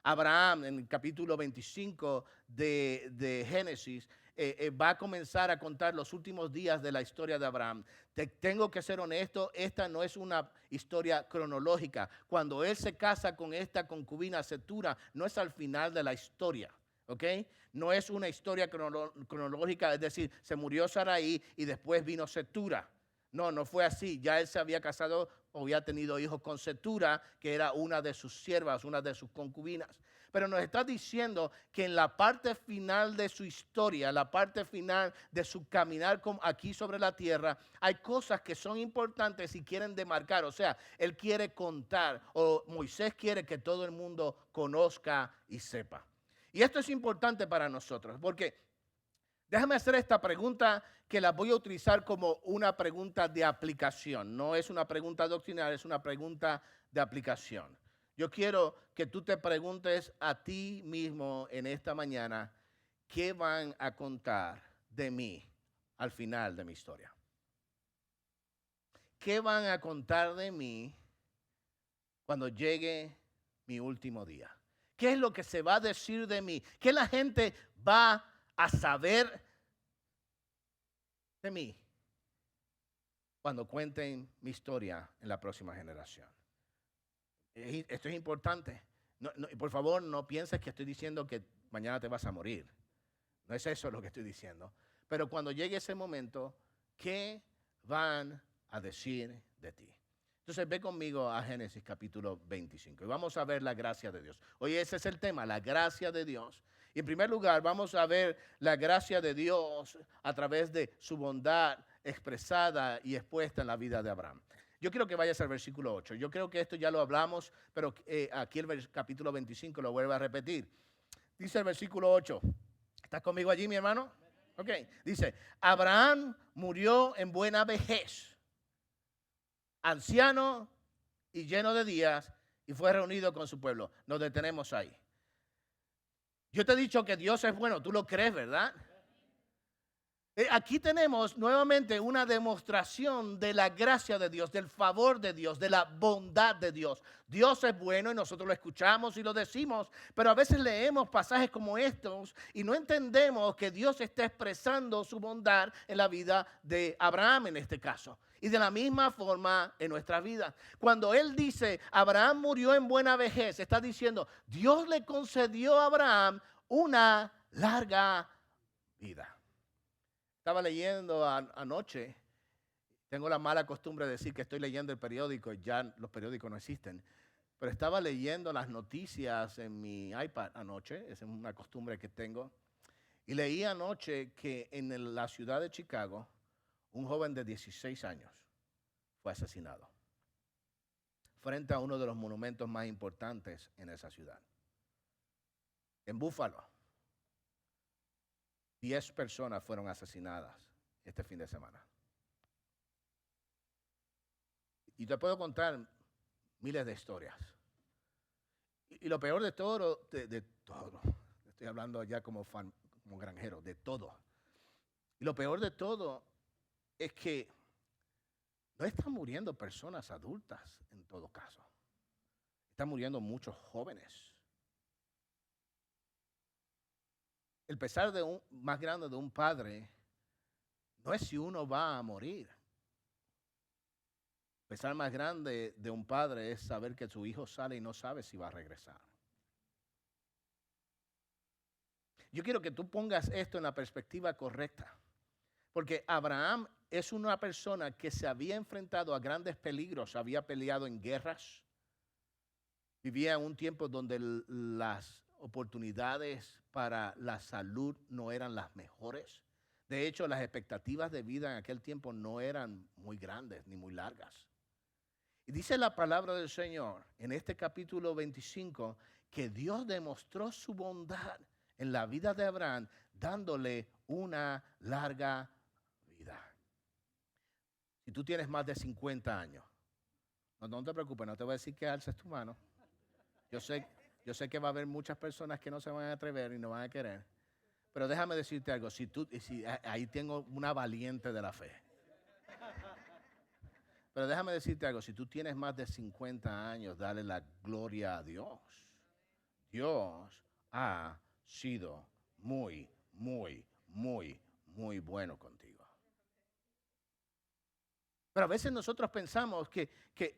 Abraham, en el capítulo 25 de Génesis, va a comenzar a contar los últimos días de la historia de Abraham. Tengo que ser honesto, esta no es una historia cronológica. Cuando él se casa con esta concubina Setura, no es al final de la historia. ¿Ok? No es una historia cronológica, es decir, se murió Sarai y después vino Setura. No, no fue así. Ya él se había casado o había tenido hijos con Setura, que era una de sus siervas, una de sus concubinas. Pero nos está diciendo que en la parte final de su historia, la parte final de su caminar aquí sobre la tierra, hay cosas que son importantes y quieren demarcar. O sea, él quiere contar, o Moisés quiere que todo el mundo conozca y sepa. Y esto es importante para nosotros, porque déjame hacer esta pregunta que la voy a utilizar como una pregunta de aplicación. No es una pregunta doctrinal, es una pregunta de aplicación. Yo quiero que tú te preguntes a ti mismo en esta mañana, ¿qué van a contar de mí al final de mi historia? ¿Qué van a contar de mí cuando llegue mi último día? ¿Qué es lo que se va a decir de mí? ¿Qué la gente va a saber de mí cuando cuenten mi historia en la próxima generación? Esto es importante. Por favor, no pienses que estoy diciendo que mañana te vas a morir. No es eso lo que estoy diciendo. Pero cuando llegue ese momento, ¿qué van a decir de ti? Entonces ve conmigo a Génesis capítulo 25 y vamos a ver la gracia de Dios. Hoy ese es el tema, la gracia de Dios. Y en primer lugar vamos a ver la gracia de Dios a través de su bondad expresada y expuesta en la vida de Abraham. Yo quiero que vayas al versículo 8. Yo creo que esto ya lo hablamos, pero aquí el capítulo 25 lo vuelve a repetir. Dice el versículo 8. ¿Estás conmigo allí, mi hermano? Ok. Dice, Abraham murió en buena vejez, anciano y lleno de días, y fue reunido con su pueblo. Nos detenemos ahí. Yo te he dicho que Dios es bueno, tú lo crees, ¿verdad? Aquí tenemos nuevamente una demostración de la gracia de Dios, del favor de Dios, de la bondad de Dios. Dios es bueno y nosotros lo escuchamos y lo decimos, pero a veces leemos pasajes como estos y no entendemos que Dios está expresando su bondad en la vida de Abraham en este caso. Y de la misma forma en nuestra vida. Cuando él dice, Abraham murió en buena vejez, está diciendo, Dios le concedió a Abraham una larga vida. Estaba leyendo anoche, tengo la mala costumbre de decir que estoy leyendo el periódico, ya los periódicos no existen, pero estaba leyendo las noticias en mi iPad anoche, esa es una costumbre que tengo, y leí anoche que en la ciudad de Chicago, un joven de 16 años fue asesinado frente a uno de los monumentos más importantes en esa ciudad. En Buffalo, 10 personas fueron asesinadas este fin de semana. Y te puedo contar miles de historias. Y lo peor de todo, de todo, estoy hablando ya como granjero, de todo. Y lo peor de todo es que no están muriendo personas adultas en todo caso. Están muriendo muchos jóvenes. El pesar más grande de un padre no es si uno va a morir. El pesar más grande de un padre es saber que su hijo sale y no sabe si va a regresar. Yo quiero que tú pongas esto en la perspectiva correcta. Porque Abraham es una persona que se había enfrentado a grandes peligros, había peleado en guerras, vivía en un tiempo donde las oportunidades para la salud no eran las mejores. De hecho, las expectativas de vida en aquel tiempo no eran muy grandes ni muy largas. Y dice la palabra del Señor en este capítulo 25 que Dios demostró su bondad en la vida de Abraham dándole una larga vida. Si tú tienes más de 50 años, no te preocupes, no te voy a decir que alces tu mano. Yo sé que va a haber muchas personas que no se van a atrever y no van a querer. Pero déjame decirte algo, ahí tengo una valiente de la fe. Pero déjame decirte algo, si tú tienes más de 50 años, dale la gloria a Dios. Dios ha sido muy, muy, muy, muy bueno contigo. Pero a veces nosotros pensamos que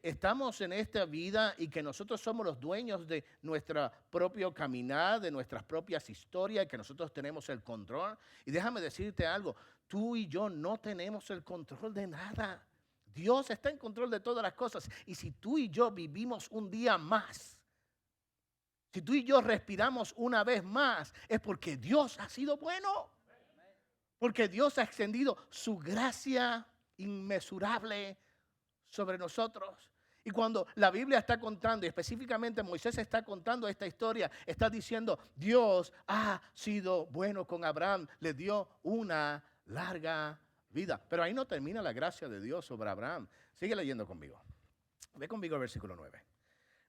estamos en esta vida y que nosotros somos los dueños de nuestra propio caminar, de nuestras propias historias, que nosotros tenemos el control. Y déjame decirte algo, tú y yo no tenemos el control de nada. Dios está en control de todas las cosas. Y si tú y yo vivimos un día más, si tú y yo respiramos una vez más, es porque Dios ha sido bueno. Porque Dios ha extendido su gracia inmesurable sobre nosotros. Y cuando la Biblia está contando, y específicamente Moisés está contando esta historia, está diciendo, Dios ha sido bueno con Abraham, le dio una larga vida. Pero ahí no termina la gracia de Dios sobre Abraham. Sigue leyendo conmigo. Ve conmigo el versículo 9.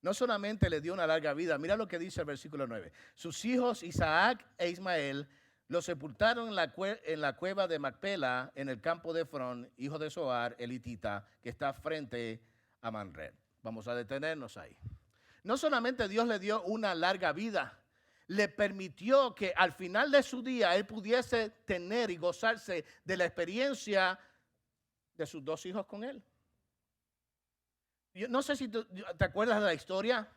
No solamente le dio una larga vida, mira lo que dice el versículo 9. Sus hijos Isaac e Ismael lo sepultaron en la cueva de Macpela, en el campo de Efrón, hijo de Zohar, el hitita, que está frente a Manred. Vamos a detenernos ahí. No solamente Dios le dio una larga vida, le permitió que al final de su día él pudiese tener y gozarse de la experiencia de sus dos hijos con él. Yo no sé si te acuerdas de la historia.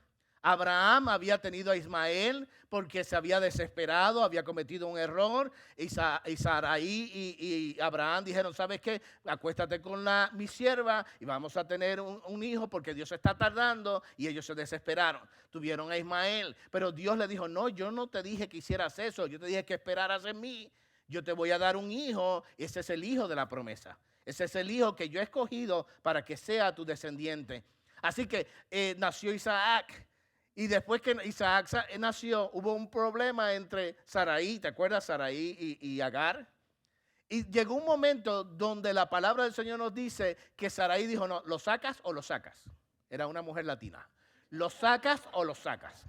Abraham había tenido a Ismael porque se había desesperado, había cometido un error. Y Sarai y Abraham dijeron, ¿sabes qué? Acuéstate con mi sierva y vamos a tener un hijo porque Dios está tardando. Y ellos se desesperaron. Tuvieron a Ismael. Pero Dios le dijo, no, yo no te dije que hicieras eso. Yo te dije que esperaras en mí. Yo te voy a dar un hijo. Ese es el hijo de la promesa. Ese es el hijo que yo he escogido para que sea tu descendiente. Así que nació Isaac. Y después que Isaac nació, hubo un problema entre Sarai, ¿te acuerdas? Sarai y Agar. Y llegó un momento donde la palabra del Señor nos dice que Sarai dijo, no, ¿lo sacas o lo sacas? Era una mujer latina. ¿Lo sacas o lo sacas?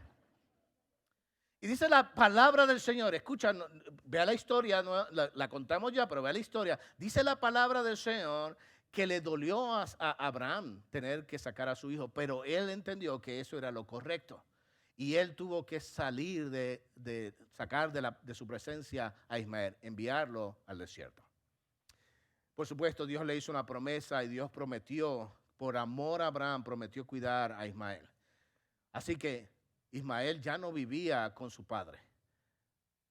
Y dice la palabra del Señor, escucha, vea la historia, no, la contamos ya, pero vea la historia. Dice la palabra del Señor que le dolió a Abraham tener que sacar a su hijo, pero él entendió que eso era lo correcto. Y él tuvo que salir de sacar de su presencia a Ismael, enviarlo al desierto. Por supuesto, Dios le hizo una promesa y Dios prometió, por amor a Abraham, prometió cuidar a Ismael. Así que Ismael ya no vivía con su padre.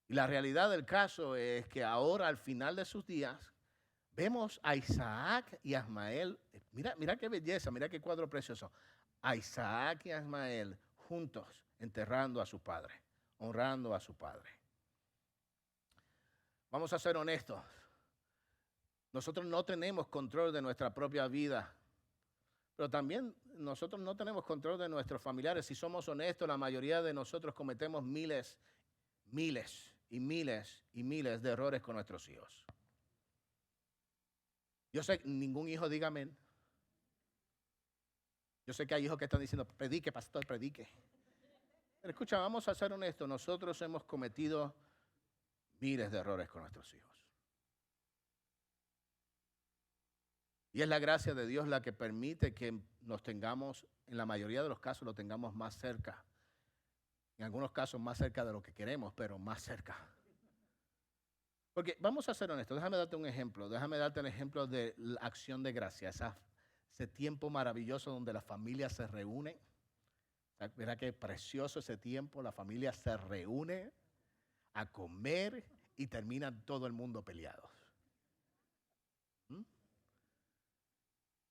Y la realidad del caso es que ahora, al final de sus días, vemos a Isaac y a Ismael. Mira qué belleza, mira qué cuadro precioso. A Isaac y a Ismael juntos, enterrando a su padre, honrando a su padre. Vamos a ser honestos. Nosotros no tenemos control de nuestra propia vida. Pero también nosotros no tenemos control de nuestros familiares. Si somos honestos, la mayoría de nosotros cometemos miles y miles de errores con nuestros hijos. Yo sé, ningún hijo diga amén. Yo sé que hay hijos que están diciendo, predique, pastor, predique. Pero escucha, vamos a ser honestos. Nosotros hemos cometido miles de errores con nuestros hijos. Y es la gracia de Dios la que permite que nos tengamos, en la mayoría de los casos, lo tengamos más cerca. En algunos casos más cerca de lo que queremos, pero más cerca. Porque vamos a ser honestos, déjame darte un ejemplo. Déjame darte un ejemplo de la acción de gracia. Ese tiempo maravilloso donde la familia se reúne. Mira qué precioso ese tiempo. La familia se reúne a comer y termina todo el mundo peleados.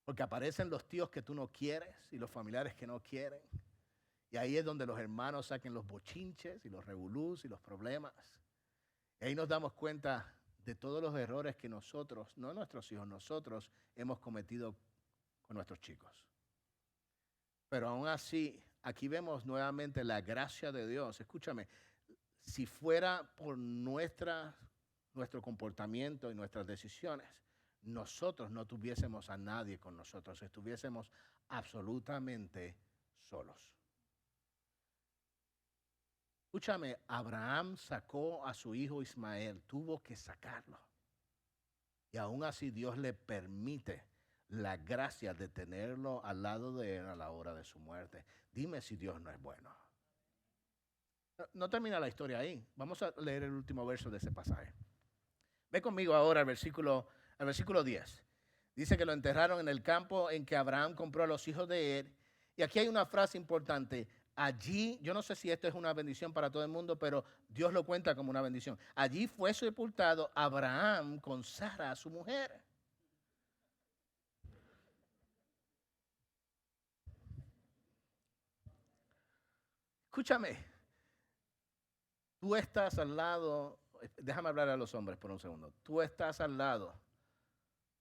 Porque aparecen los tíos que tú no quieres y los familiares que no quieren. Y ahí es donde los hermanos saquen los bochinches y los revolús y los problemas. Y ahí nos damos cuenta de todos los errores que nosotros, no nuestros hijos, nosotros hemos cometido con nuestros chicos. Pero aún así, aquí vemos nuevamente la gracia de Dios. Escúchame, si fuera por nuestro comportamiento y nuestras decisiones, nosotros no tuviésemos a nadie con nosotros, estuviésemos absolutamente solos. Escúchame, Abraham sacó a su hijo Ismael, tuvo que sacarlo. Y aún así Dios le permite la gracia de tenerlo al lado de él a la hora de su muerte. Dime si Dios no es bueno. No termina la historia ahí. Vamos a leer el último verso de ese pasaje. Ve conmigo ahora al versículo 10. Dice que lo enterraron en el campo en que Abraham compró a los hijos de él. Y aquí hay una frase importante. Allí, yo no sé si esto es una bendición para todo el mundo, pero Dios lo cuenta como una bendición. Allí fue sepultado Abraham con Sara, su mujer. Escúchame, tú estás al lado, déjame hablar a los hombres por un segundo. Tú estás al lado,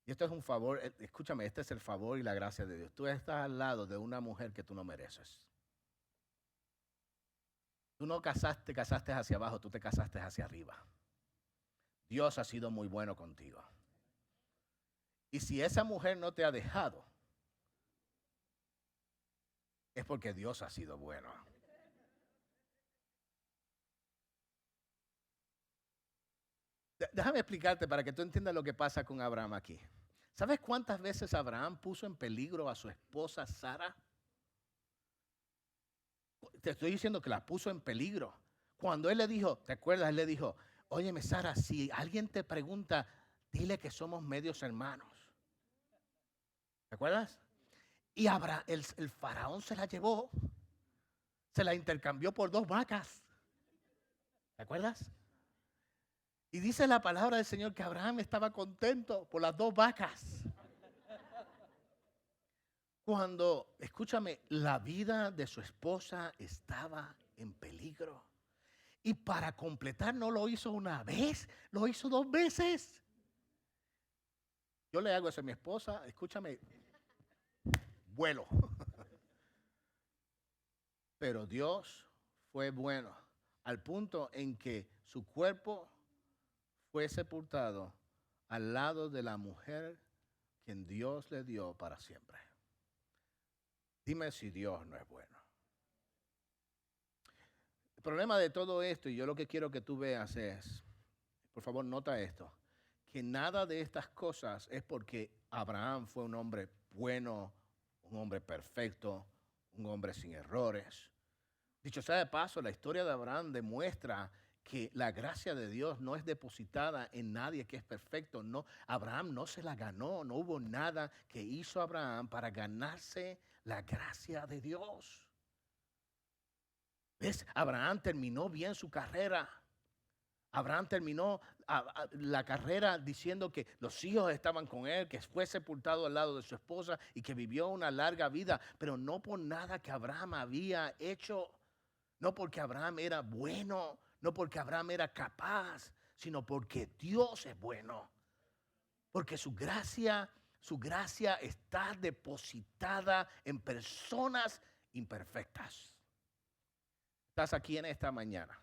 y esto es un favor, escúchame, este es el favor y la gracia de Dios. Tú estás al lado de una mujer que tú no mereces. Tú no te casaste hacia abajo, tú te casaste hacia arriba. Dios ha sido muy bueno contigo. Y si esa mujer no te ha dejado, es porque Dios ha sido bueno. Déjame explicarte para que tú entiendas lo que pasa con Abraham aquí. ¿Sabes cuántas veces Abraham puso en peligro a su esposa Sara? Te estoy diciendo que la puso en peligro. Cuando él le dijo, ¿te acuerdas? Él le dijo, óyeme Sara, si alguien te pregunta, dile que somos medios hermanos. ¿Te acuerdas? Y el faraón se la llevó, se la intercambió por 2 vacas. ¿Te acuerdas? Y dice la palabra del Señor que Abraham estaba contento por las 2 vacas. Cuando, escúchame, la vida de su esposa estaba en peligro. Y para completar no lo hizo una vez, lo hizo 2 veces. Yo le hago eso a mi esposa, escúchame, vuelo. Pero Dios fue bueno al punto en que su cuerpo fue sepultado al lado de la mujer quien Dios le dio para siempre. Dime si Dios no es bueno. El problema de todo esto, y yo lo que quiero que tú veas es, por favor nota esto, que nada de estas cosas es porque Abraham fue un hombre bueno, un hombre perfecto, un hombre sin errores. Dicho sea de paso, la historia de Abraham demuestra que la gracia de Dios no es depositada en nadie que es perfecto. No, Abraham no se la ganó, no hubo nada que hizo Abraham para ganarse la gracia de Dios. ¿Ves? Abraham terminó bien su carrera. Abraham terminó la carrera diciendo que los hijos estaban con él, que fue sepultado al lado de su esposa y que vivió una larga vida, pero no por nada que Abraham había hecho, no porque Abraham era bueno, no porque Abraham era capaz, sino porque Dios es bueno, porque su gracia está depositada en personas imperfectas. Estás aquí en esta mañana.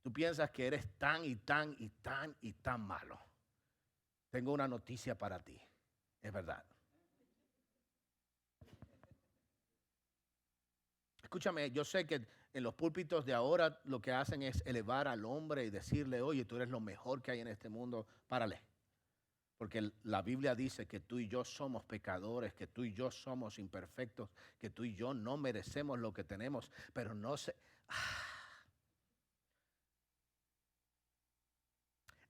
Tú piensas que eres tan y tan y tan y tan malo. Tengo una noticia para ti. Es verdad. Escúchame, yo sé que en los púlpitos de ahora lo que hacen es elevar al hombre y decirle, oye, tú eres lo mejor que hay en este mundo. Párale. Porque la Biblia dice que tú y yo somos pecadores, que tú y yo somos imperfectos, que tú y yo no merecemos lo que tenemos, pero no se...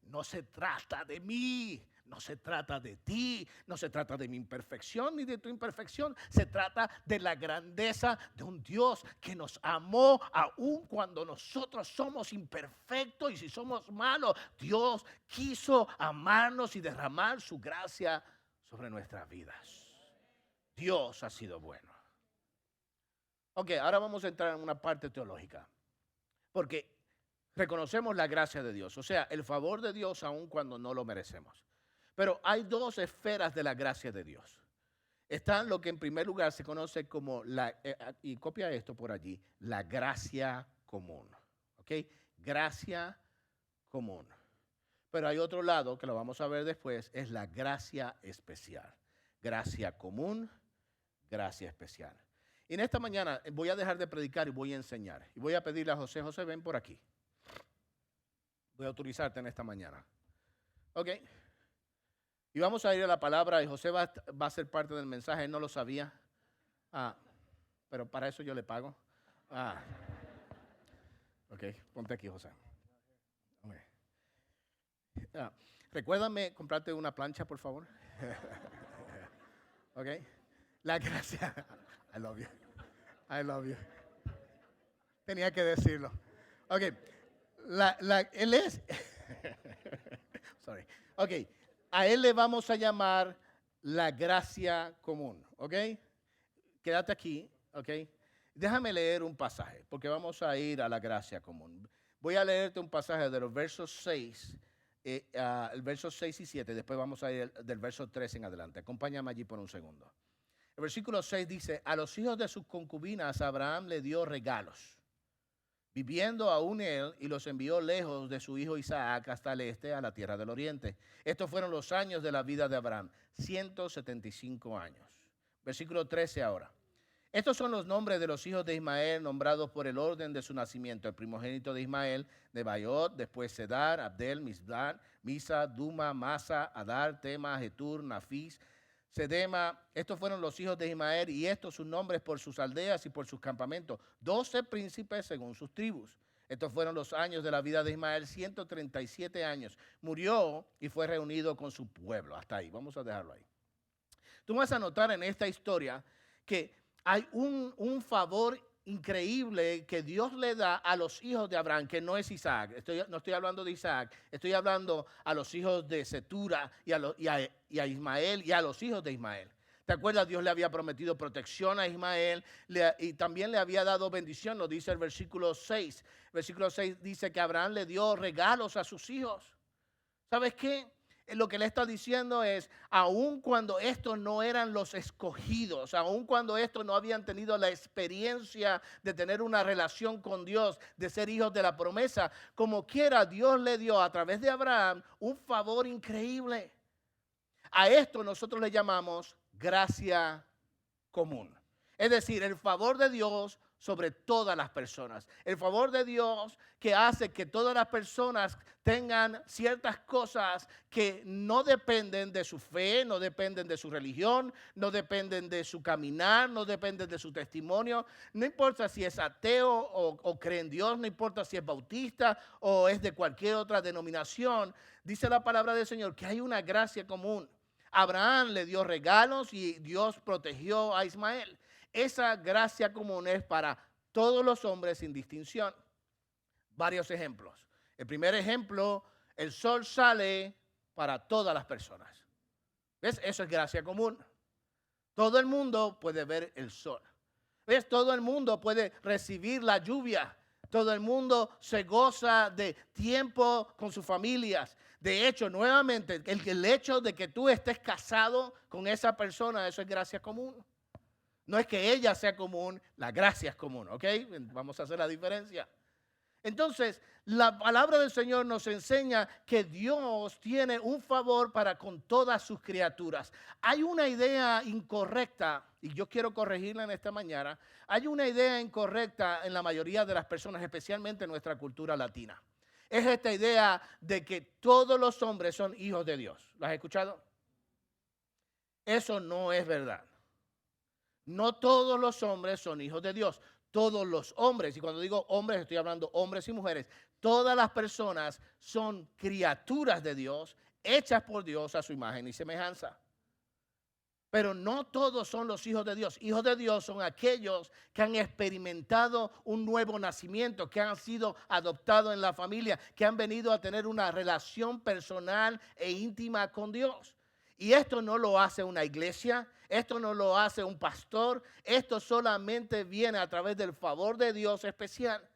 No se trata de mí, no se trata de ti, no se trata de mi imperfección ni de tu imperfección. Se trata de la grandeza de un Dios que nos amó aun cuando nosotros somos imperfectos y si somos malos. Dios quiso amarnos y derramar su gracia sobre nuestras vidas. Dios ha sido bueno. Ok, ahora vamos a entrar en una parte teológica. Porque reconocemos la gracia de Dios, o sea, el favor de Dios aun cuando no lo merecemos. Pero hay 2 esferas de la gracia de Dios. Está lo que en primer lugar se conoce como, y copia esto por allí, la gracia común. ¿Ok? Gracia común. Pero hay otro lado, que lo vamos a ver después, es la gracia especial. Gracia común, gracia especial. Y en esta mañana voy a dejar de predicar y voy a enseñar. Y voy a pedirle a José, ven por aquí. Voy a autorizarte en esta mañana. Ok. Y vamos a ir a la palabra y José va a ser parte del mensaje. Él no lo sabía. Pero para eso yo le pago. Ok, ponte aquí, José. Okay. Recuérdame comprarte una plancha, por favor. Ok. La gracia. I love you. I love you. Tenía que decirlo. Ok. Él es. Sorry. Ok. A él le vamos a llamar la gracia común. Ok. Quédate aquí. Ok. Déjame leer un pasaje, porque vamos a ir a la gracia común. Voy a leerte un pasaje de los versos 6, el verso 6 y 7. Después vamos a ir del verso 3 en adelante. Acompáñame allí por un segundo. El versículo 6 dice: a los hijos de sus concubinas Abraham le dio regalos, viviendo aún él, y los envió lejos de su hijo Isaac hasta el este, a la tierra del oriente. Estos fueron los años de la vida de Abraham, 175 años. Versículo 13 ahora. Estos son los nombres de los hijos de Ismael, nombrados por el orden de su nacimiento. El primogénito de Ismael, Nebaiot, después Sedar, Abdel, Misblan, Misa, Duma, Masa, Adar, Tema, Jetur, Nafis, Sedema. Estos fueron los hijos de Ismael, y estos sus nombres por sus aldeas y por sus campamentos. 12 príncipes según sus tribus. Estos fueron los años de la vida de Ismael, 137 años. Murió y fue reunido con su pueblo. Hasta ahí, vamos a dejarlo ahí. Tú vas a notar en esta historia que hay un favor increíble que Dios le da a los hijos de Abraham, que no es Isaac. No estoy hablando de Isaac, estoy hablando a los hijos de Setura y a Ismael y a los hijos de Ismael. ¿Te acuerdas? Dios le había prometido protección a Ismael y también le había dado bendición, lo dice el versículo 6. El versículo 6 dice que Abraham le dio regalos a sus hijos. ¿Sabes qué? Lo que le está diciendo es, aun cuando estos no eran los escogidos, aun cuando estos no habían tenido la experiencia de tener una relación con Dios, de ser hijos de la promesa, como quiera, Dios le dio a través de Abraham un favor increíble. A esto nosotros le llamamos gracia común. Es decir, el favor de Dios sobre todas las personas. El favor de Dios que hace que todas las personas tengan ciertas cosas que no dependen de su fe, no dependen de su religión, no dependen de su caminar, no dependen de su testimonio. No importa si es ateo o cree en Dios, no importa si es bautista o es de cualquier otra denominación. Dice la palabra del Señor que hay una gracia común. Abraham le dio regalos y Dios protegió a Ismael. Esa gracia común es para todos los hombres sin distinción. Varios ejemplos. El primer ejemplo, el sol sale para todas las personas. ¿Ves? Eso es gracia común. Todo el mundo puede ver el sol. ¿Ves? Todo el mundo puede recibir la lluvia. Todo el mundo se goza de tiempo con sus familias. De hecho, nuevamente, el hecho de que tú estés casado con esa persona, eso es gracia común. No es que ella sea común, la gracia es común, ¿ok? Vamos a hacer la diferencia. Entonces, la palabra del Señor nos enseña que Dios tiene un favor para con todas sus criaturas. Hay una idea incorrecta, y yo quiero corregirla en esta mañana. Hay una idea incorrecta en la mayoría de las personas, especialmente en nuestra cultura latina. Es esta idea de que todos los hombres son hijos de Dios. ¿Lo has escuchado? Eso no es verdad. No todos los hombres son hijos de Dios. Todos los hombres, y cuando digo hombres estoy hablando hombres y mujeres, todas las personas son criaturas de Dios, hechas por Dios a su imagen y semejanza. Pero no todos son los hijos de Dios. Hijos de Dios son aquellos que han experimentado un nuevo nacimiento, que han sido adoptados en la familia, que han venido a tener una relación personal e íntima con Dios. Y esto no lo hace una iglesia, esto no lo hace un pastor, esto solamente viene a través del favor de Dios especial.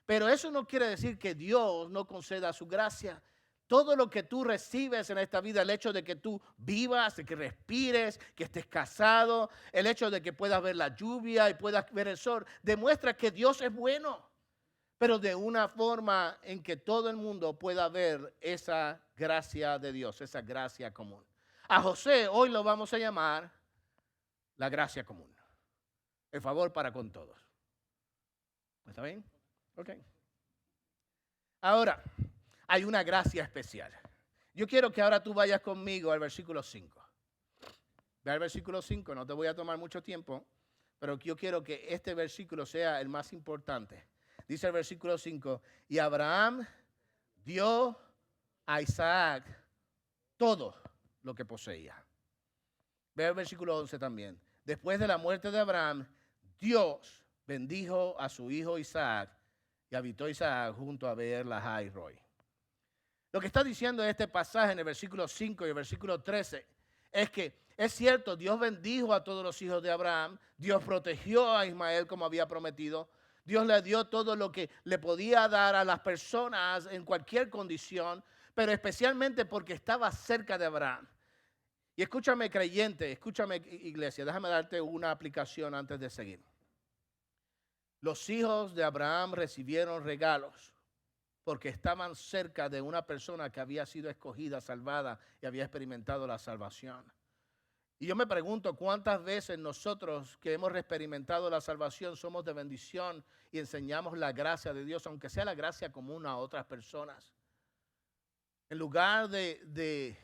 Pero eso no quiere decir que Dios no conceda su gracia. Todo lo que tú recibes en esta vida, el hecho de que tú vivas, de que respires, que estés casado, el hecho de que puedas ver la lluvia y puedas ver el sol, demuestra que Dios es bueno, pero de una forma en que todo el mundo pueda ver esa gracia de Dios, esa gracia común. A José hoy lo vamos a llamar la gracia común, el favor para con todos. ¿Está bien? Ok. Ahora, hay una gracia especial. Yo quiero que ahora tú vayas conmigo al versículo 5. Ve al versículo 5, no te voy a tomar mucho tiempo, pero yo quiero que este versículo sea el más importante. Dice el versículo 5, y Abraham dio a Isaac todo lo que poseía. Ve el versículo 11 también. Después de la muerte de Abraham, Dios bendijo a su hijo Isaac y habitó Isaac junto a Beer Lahai Roi. Lo que está diciendo este pasaje en el versículo 5 y el versículo 13 es que es cierto, Dios bendijo a todos los hijos de Abraham, Dios protegió a Ismael como había prometido, Dios le dio todo lo que le podía dar a las personas en cualquier condición, pero especialmente porque estaba cerca de Abraham. Y escúchame creyente, escúchame iglesia, déjame darte una aplicación antes de seguir. Los hijos de Abraham recibieron regalos porque estaban cerca de una persona que había sido escogida, salvada y había experimentado la salvación. Y yo me pregunto cuántas veces nosotros que hemos experimentado la salvación somos de bendición y enseñamos la gracia de Dios, aunque sea la gracia común a otras personas. En lugar de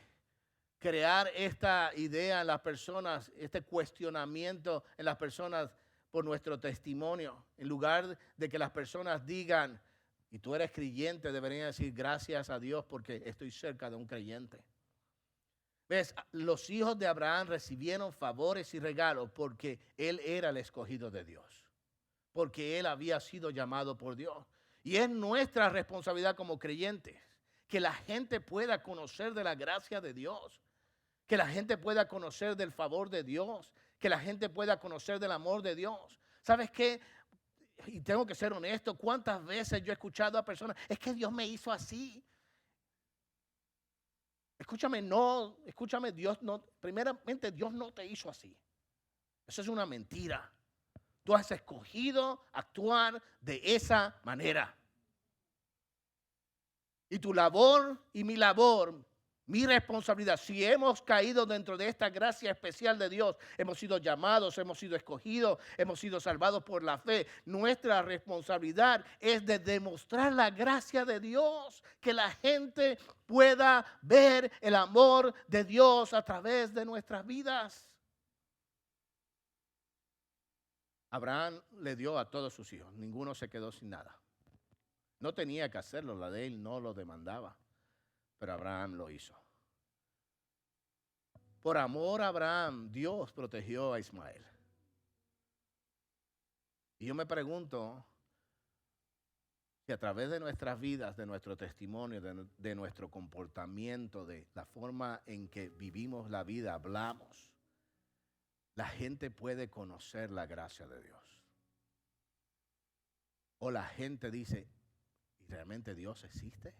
crear esta idea en las personas, este cuestionamiento en las personas por nuestro testimonio, en lugar de que las personas digan, y tú eres creyente, deberían decir gracias a Dios porque estoy cerca de un creyente. ¿Ves? Los hijos de Abraham recibieron favores y regalos porque él era el escogido de Dios, porque él había sido llamado por Dios. Y es nuestra responsabilidad como creyentes que la gente pueda conocer de la gracia de Dios, que la gente pueda conocer del favor de Dios, que la gente pueda conocer del amor de Dios. ¿Sabes qué? Y tengo que ser honesto, ¿cuántas veces yo he escuchado a personas, es que Dios me hizo así? Escúchame, Dios no, primeramente Dios no te hizo así. Eso es una mentira. Tú has escogido actuar de esa manera. Y tu labor y mi labor, mi responsabilidad, si hemos caído dentro de esta gracia especial de Dios, hemos sido llamados, hemos sido escogidos, hemos sido salvados por la fe. Nuestra responsabilidad es de demostrar la gracia de Dios, que la gente pueda ver el amor de Dios a través de nuestras vidas. Abraham le dio a todos sus hijos, ninguno se quedó sin nada. No tenía que hacerlo, la de él no lo demandaba, pero Abraham lo hizo. Por amor a Abraham, Dios protegió a Ismael. Y yo me pregunto si a través de nuestras vidas, de nuestro testimonio, de nuestro comportamiento, de la forma en que vivimos la vida, hablamos, la gente puede conocer la gracia de Dios. O la gente dice, ¿realmente Dios existe?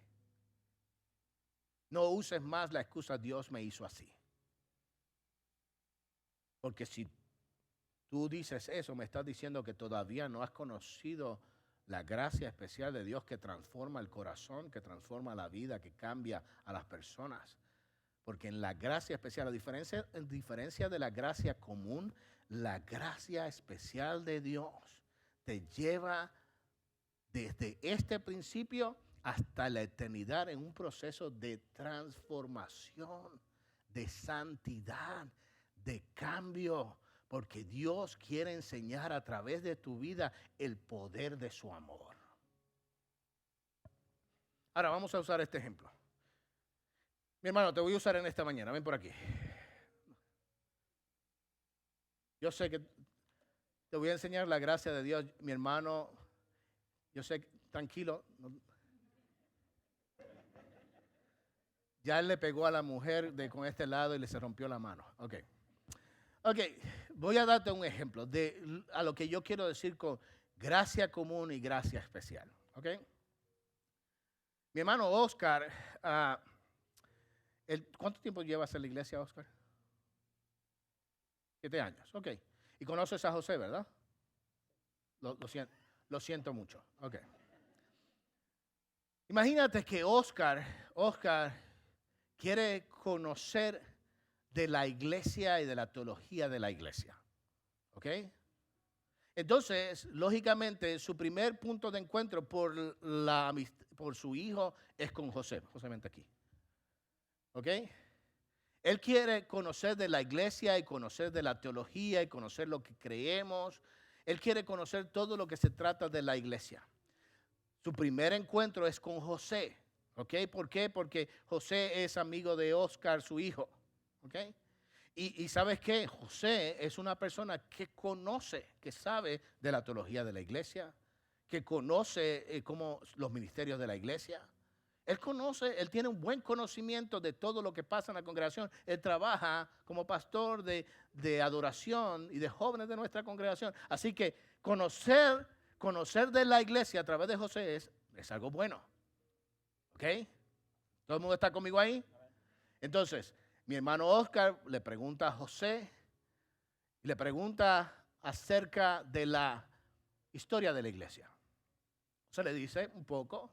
No uses más la excusa Dios me hizo así. Porque si tú dices eso, me estás diciendo que todavía no has conocido la gracia especial de Dios que transforma el corazón, que transforma la vida, que cambia a las personas. Porque en la gracia especial, en diferencia de la gracia común, la gracia especial de Dios te lleva desde este principio hasta la eternidad en un proceso de transformación, de santidad, de cambio, porque Dios quiere enseñar a través de tu vida el poder de su amor. Ahora vamos a usar este ejemplo. Mi hermano, te voy a usar en esta mañana, ven por aquí. Yo sé que te voy a enseñar la gracia de Dios, mi hermano. Yo sé, tranquilo. Ya él le pegó a la mujer con este lado y le se rompió la mano. Ok, voy a darte un ejemplo de a lo que yo quiero decir con gracia común y gracia especial. Ok. Mi hermano Oscar, ¿cuánto tiempo llevas en la iglesia, Oscar? 7 años, ok. Y conoces a José, ¿verdad? Lo siento mucho, ok. Imagínate que Oscar quiere conocer de la iglesia y de la teología de la iglesia. ¿Ok? Entonces, lógicamente, su primer punto de encuentro por su hijo es con José. José, vente aquí. ¿Ok? Él quiere conocer de la iglesia y conocer de la teología y conocer lo que creemos. Él quiere conocer todo lo que se trata de la iglesia. Su primer encuentro es con José. ¿Ok? ¿Por qué? Porque José es amigo de Oscar, su hijo. ¿Ok? Y ¿sabes qué? José es una persona que conoce, que sabe de la teología de la iglesia, que conoce cómo los ministerios de la iglesia. Él conoce, él tiene un buen conocimiento de todo lo que pasa en la congregación. Él trabaja como pastor de adoración y de jóvenes de nuestra congregación. Así que conocer de la iglesia a través de José es algo bueno. ¿Ok? ¿Todo el mundo está conmigo ahí? Entonces, mi hermano Oscar le pregunta a José, le pregunta acerca de la historia de la iglesia. Se le dice un poco.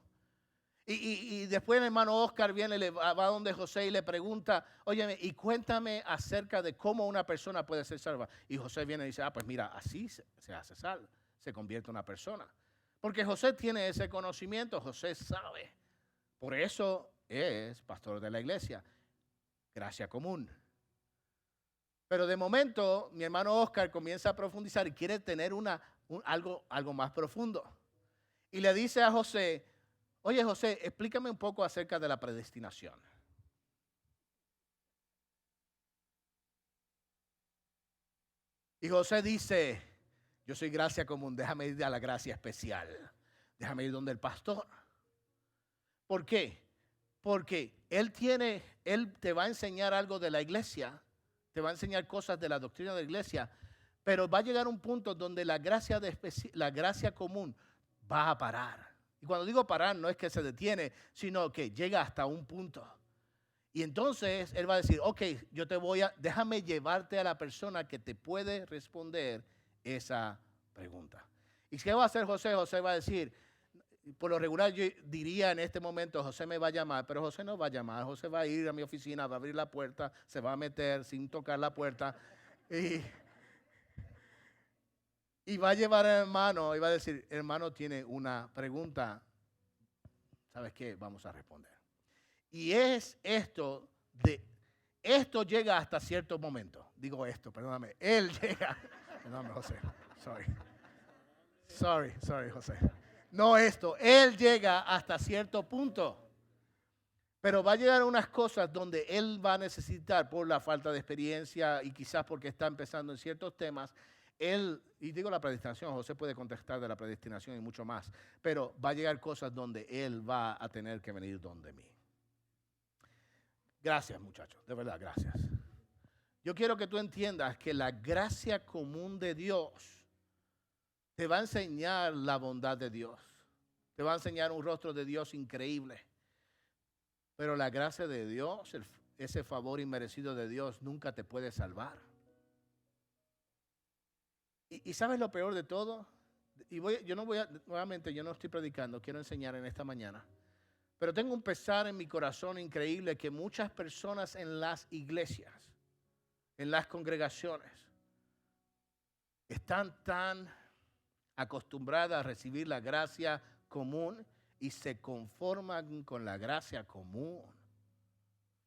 Y después el hermano Oscar viene, va donde José y le pregunta, óyeme, y cuéntame acerca de cómo una persona puede ser salva. Y José viene y dice, pues mira, así se hace salvo, se convierte en una persona. Porque José tiene ese conocimiento, José sabe. Por eso es pastor de la iglesia. Gracia común. Pero de momento, mi hermano Oscar comienza a profundizar y quiere tener algo más profundo. Y le dice a José, oye José, explícame un poco acerca de la predestinación. Y José dice, yo soy gracia común, déjame ir a la gracia especial. Déjame ir donde el pastor. ¿Por qué? Porque él te va a enseñar algo de la iglesia, te va a enseñar cosas de la doctrina de la iglesia, pero va a llegar un punto donde la gracia común va a parar. Y cuando digo parar, no es que se detiene, sino que llega hasta un punto. Y entonces él va a decir, ok, déjame llevarte a la persona que te puede responder esa pregunta. ¿Y qué va a hacer José? José va a decir, por lo regular yo diría en este momento, José me va a llamar, pero José no va a llamar. José va a ir a mi oficina, va a abrir la puerta, se va a meter sin tocar la puerta y va a llevar al hermano y va a decir, hermano tiene una pregunta. ¿Sabes qué? Vamos a responder. Y es esto llega hasta cierto momento. Digo esto, perdóname. Él llega. Perdóname, José. Sorry, José. No esto. Él llega hasta cierto punto. Pero va a llegar a unas cosas donde él va a necesitar, por la falta de experiencia y quizás porque está empezando en ciertos temas, y digo la predestinación, José puede contestar de la predestinación y mucho más, pero va a llegar cosas donde él va a tener que venir donde mí. Gracias, muchachos, de verdad, gracias. Yo quiero que tú entiendas que la gracia común de Dios te va a enseñar la bondad de Dios. Te va a enseñar un rostro de Dios increíble. Pero la gracia de Dios, ese favor inmerecido de Dios, nunca te puede salvar. ¿Y sabes lo peor de todo? Nuevamente, yo no estoy predicando, quiero enseñar en esta mañana. Pero tengo un pesar en mi corazón increíble que muchas personas en las iglesias, en las congregaciones, están tan acostumbradas a recibir la gracia común y se conforman con la gracia común.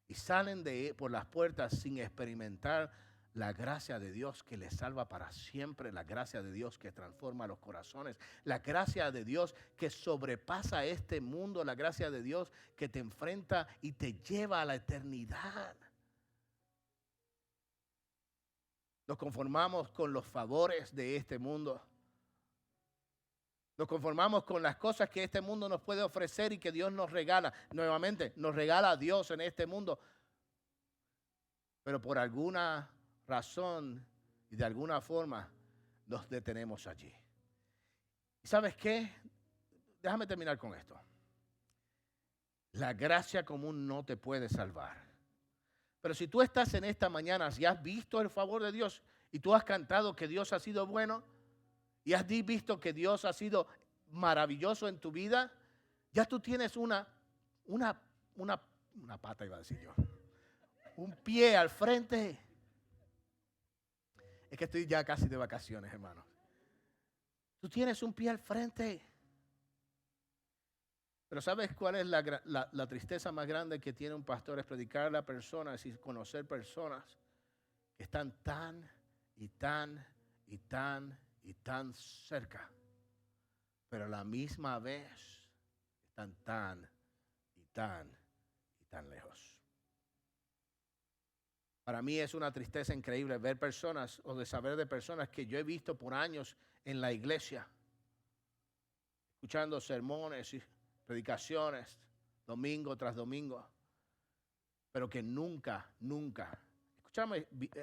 Y salen por las puertas sin experimentar la gracia de Dios que les salva para siempre, la gracia de Dios que transforma los corazones, la gracia de Dios que sobrepasa este mundo, la gracia de Dios que te enfrenta y te lleva a la eternidad. Nos conformamos con los favores de este mundo. Nos conformamos con las cosas que este mundo nos puede ofrecer y que Dios nos regala. Nuevamente, nos regala a Dios en este mundo. Pero por alguna razón y de alguna forma nos detenemos allí. ¿Y sabes qué? Déjame terminar con esto. La gracia común no te puede salvar. Pero si tú estás en esta mañana y has visto el favor de Dios y tú has cantado que Dios ha sido bueno y has visto que Dios ha sido maravilloso en tu vida, ya tú tienes una pata, iba a decir yo, un pie al frente. Es que estoy ya casi de vacaciones, hermano. Tú tienes un pie al frente. Pero ¿sabes cuál es la tristeza más grande que tiene un pastor? Es predicar a personas y conocer personas que están tan y tan y tan y tan cerca, pero a la misma vez están tan y tan y tan lejos. Para mí es una tristeza increíble ver personas o de saber de personas que yo he visto por años en la iglesia, escuchando sermones y predicaciones domingo tras domingo, pero que nunca,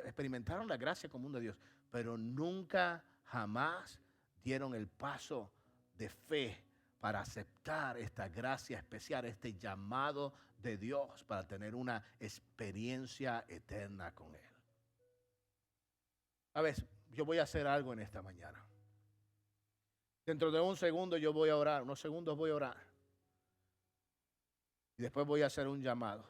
experimentaron la gracia común de Dios, pero nunca, jamás dieron el paso de fe para aceptar esta gracia especial, este llamado de Dios para tener una experiencia eterna con Él. A ver, yo voy a hacer algo en esta mañana. Dentro de un segundo yo voy a orar, unos segundos voy a orar. Y después voy a hacer un llamado.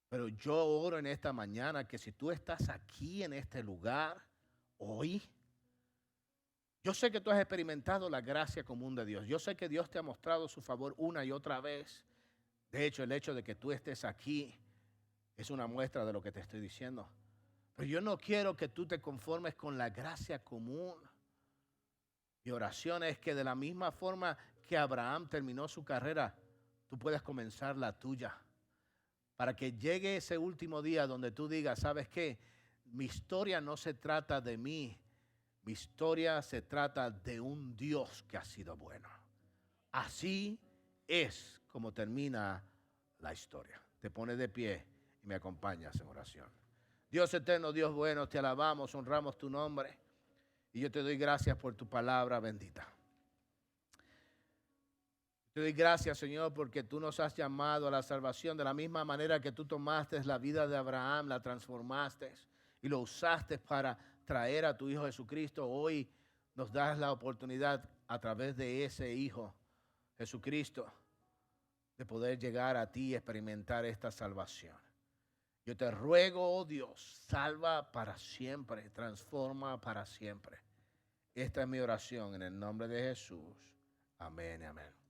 Pero yo oro en esta mañana que si tú estás aquí en este lugar hoy, yo sé que tú has experimentado la gracia común de Dios. Yo sé que Dios te ha mostrado su favor una y otra vez. De hecho, el hecho de que tú estés aquí es una muestra de lo que te estoy diciendo. Pero yo no quiero que tú te conformes con la gracia común. Mi oración es que de la misma forma que Abraham terminó su carrera, tú puedas comenzar la tuya. Para que llegue ese último día donde tú digas, ¿sabes qué? Mi historia no se trata de mí. Mi historia se trata de un Dios que ha sido bueno. Así es como termina la historia. Te pones de pie y me acompañas en oración. Dios eterno, Dios bueno, te alabamos, honramos tu nombre. Y yo te doy gracias por tu palabra bendita. Te doy gracias, Señor, porque tú nos has llamado a la salvación de la misma manera que tú tomaste la vida de Abraham, la transformaste y lo usaste para traer a tu Hijo Jesucristo. Hoy nos das la oportunidad a través de ese Hijo Jesucristo de poder llegar a ti y experimentar esta salvación. Yo te ruego, oh Dios, salva para siempre, transforma para siempre. Esta es mi oración en el nombre de Jesús. Amén y amén.